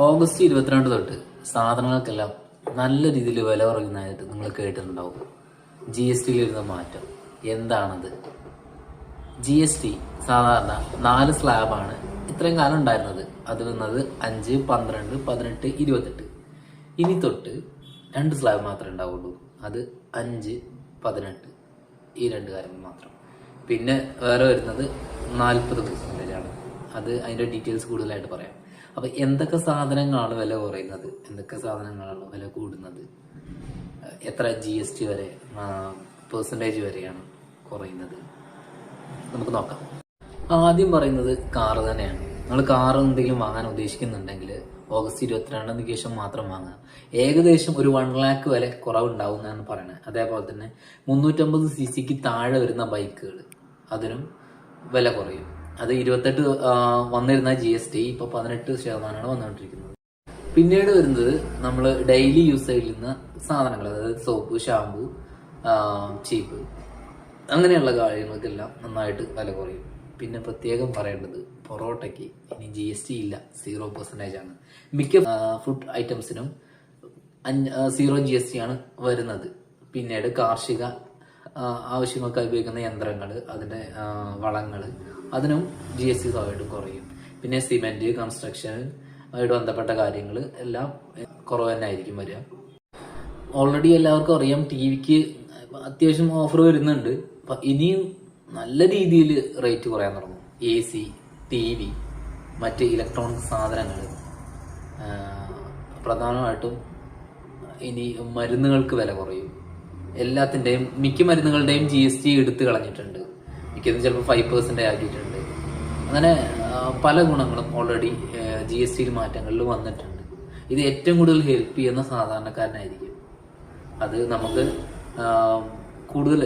August 22 തൊട്ട് സാധനങ്ങൾക്കെല്ലാം നല്ല രീതിയിൽ വില കുറയുന്നതായിട്ട് നിങ്ങൾ കേട്ടിട്ടുണ്ടാവും. GST വരുന്ന മാറ്റം എന്താണത്? GST സാധാരണ 4 സ്ലാബാണ് ഇത്രയും കാലം ഉണ്ടായിരുന്നത്. അത് വന്നത് 5, 12, 18, 28. ഇനി തൊട്ട് 2 സ്ലാബ് മാത്രമേ ഉണ്ടാവുള്ളൂ. അത് 5, 18 ഈ 2 കാര്യങ്ങൾ മാത്രം. പിന്നെ വേറെ വരുന്നത് 40% ആണ്. അത് അതിന്റെ ഡീറ്റെയിൽസ് കൂടുതലായിട്ട് പറയാം. അപ്പൊ എന്തൊക്കെ സാധനങ്ങളാണ് വില കുറയുന്നത്, എന്തൊക്കെ സാധനങ്ങളാണ് വില കൂടുന്നത്, എത്ര GST വരെ പെർസെൻറ്റേജ് വരെയാണ് കുറയുന്നത്, നമുക്ക് നോക്കാം. ആദ്യം പറയുന്നത് കാറ് തന്നെയാണ്. നിങ്ങൾ കാർ എന്തെങ്കിലും വാങ്ങാൻ ഉദ്ദേശിക്കുന്നുണ്ടെങ്കിൽ ഓഗസ്റ്റ് 22 ശേഷം മാത്രം വാങ്ങാം. ഏകദേശം ഒരു 1 lakh വരെ കുറവുണ്ടാവും എന്നാണ് പറയുന്നത്. അതേപോലെ തന്നെ 350cc താഴെ വരുന്ന ബൈക്കുകൾ അതിനും വില കുറയും. അത് 28 വന്നിരുന്ന GST ഇപ്പൊ 18% വന്നുകൊണ്ടിരിക്കുന്നത്. പിന്നീട് വരുന്നത് നമ്മൾ ഡെയിലി യൂസ് ചെയ്യുന്ന സാധനങ്ങൾ, അതായത് സോപ്പ്, ഷാമ്പു, ചീപ്പ്, അങ്ങനെയുള്ള കാര്യങ്ങൾക്കെല്ലാം നന്നായിട്ട് വില കുറയും. പിന്നെ പ്രത്യേകം പറയേണ്ടത് പൊറോട്ടയ്ക്ക് ഇനി GST ഇല്ല, 0% ആണ്. മിക്ക ഫുഡ് ഐറ്റംസിനും 0 GST ആണ് വരുന്നത്. പിന്നീട് കാർഷിക ആവശ്യങ്ങൾക്കായി ഉപയോഗിക്കുന്ന യന്ത്രങ്ങൾ, അതിന്റെ വളങ്ങൾ, അതിനും GST സ്വാഭാവികമായിട്ടും കുറയും. പിന്നെ സിമെന്റ്, കൺസ്ട്രക്ഷൻ ആയിട്ട് ബന്ധപ്പെട്ട കാര്യങ്ങൾ എല്ലാം കുറവ് തന്നെ ആയിരിക്കും വരിക. ഓൾറെഡി എല്ലാവർക്കും അറിയാം TVക്ക് അത്യാവശ്യം ഓഫർ വരുന്നുണ്ട്. അപ്പൊ ഇനിയും നല്ല രീതിയിൽ റേറ്റ് കുറയാൻ തുടങ്ങും. AC, TV, മറ്റ് ഇലക്ട്രോണിക് സാധനങ്ങൾ, പ്രധാനമായിട്ടും ഇനി മരുന്നുകൾക്ക് വില കുറയും. എല്ലാത്തിന്റെയും മിക്ക മരുന്നുകളുടെയും GST എടുത്തു കളഞ്ഞിട്ടുണ്ട്. മിക്കതും ചിലപ്പോൾ 5% ആക്കിയിട്ടുണ്ട്. അങ്ങനെ പല ഗുണങ്ങളും ഓൾറെഡി GST മാറ്റങ്ങളിൽ വന്നിട്ടുണ്ട്. ഇത് ഏറ്റവും കൂടുതൽ ഹെൽപ്പ് ചെയ്യുന്ന സാധാരണക്കാരനായിരിക്കും. അത് നമുക്ക് കൂടുതൽ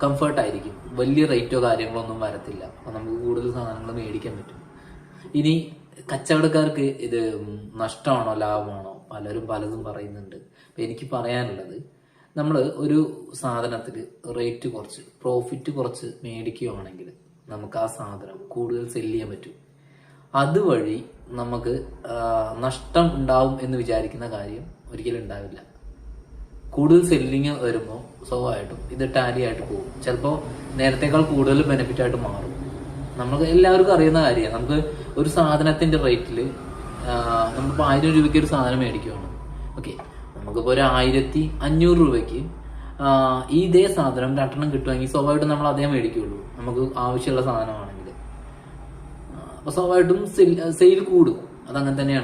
കംഫർട്ടായിരിക്കും. വലിയ റേറ്റോ കാര്യങ്ങളോ ഒന്നും വരത്തില്ല. അപ്പൊ നമുക്ക് കൂടുതൽ സാധനങ്ങൾ മേടിക്കാൻ പറ്റും. ഇനി കച്ചവടക്കാർക്ക് ഇത് നഷ്ടമാണോ ലാഭമാണോ പലരും പലതും പറയുന്നുണ്ട്. അപ്പൊ എനിക്ക് പറയാനുള്ളത്, നമ്മൾ ഒരു സാധനത്തിൽ റേറ്റ് കുറച്ച്, പ്രോഫിറ്റ് കുറച്ച് മേടിക്കുകയാണെങ്കിൽ നമുക്ക് ആ സാധനം കൂടുതൽ സെല് ചെയ്യാൻ പറ്റും. അതുവഴി നമുക്ക് നഷ്ടം ഉണ്ടാവും എന്ന് വിചാരിക്കുന്ന കാര്യം ഒരിക്കലും ഉണ്ടാവില്ല. കൂടുതൽ സെല്ലിങ് വരുമ്പോൾ സ്വാഭാവികമായിട്ടും ഇത് ടാലി ആയിട്ട് പോകും. ചിലപ്പോൾ നേരത്തേക്കാൾ കൂടുതൽ ബെനിഫിറ്റ് ആയിട്ട് മാറും. നമുക്ക് എല്ലാവർക്കും അറിയുന്ന കാര്യമാണ്. നമുക്ക് ഒരു സാധനത്തിന്റെ റേറ്റിൽ നമ്മളിപ്പോൾ 1000 രൂപയ്ക്ക് ഒരു സാധനം മേടിക്കുകയാണ്. ഓക്കെ, നമുക്കിപ്പോൾ ഒരു 1500 രൂപയ്ക്ക് ഇതേ സാധനം 2 കിട്ടുമെങ്കിൽ സ്വാഭാവികമായിട്ടും നമ്മൾ അതേ മേടിക്കുള്ളൂ, നമുക്ക് ആവശ്യമുള്ള സാധനമാണെങ്കിൽ. അപ്പൊ സ്വാഭാവികമായിട്ടും സെയിൽ കൂടും. അതങ്ങനെ തന്നെയാണ്.